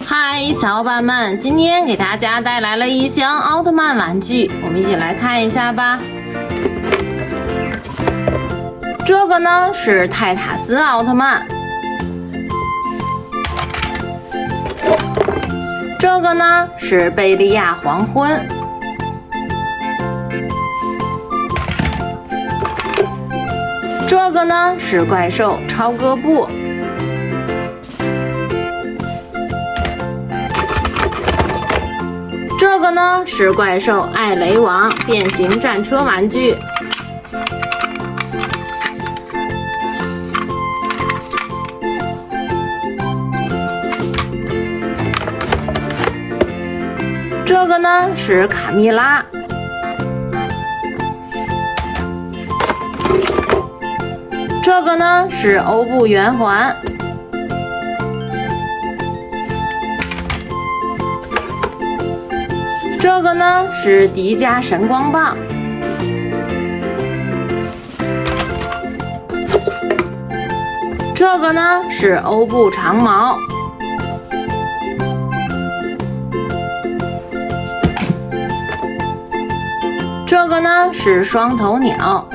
嗨，小伙伴们，今天给大家带来了一箱奥特曼玩具，我们一起来看一下吧。这个呢是泰塔斯奥特曼，这个呢是贝利亚黄昏，这个呢是怪兽超哥布。这个呢是怪兽艾雷王变形战车玩具。这个呢是卡蜜拉。这个呢是欧布圆环。这个呢是迪迦神光棒，这个呢是欧布长矛，这个呢是双头鸟，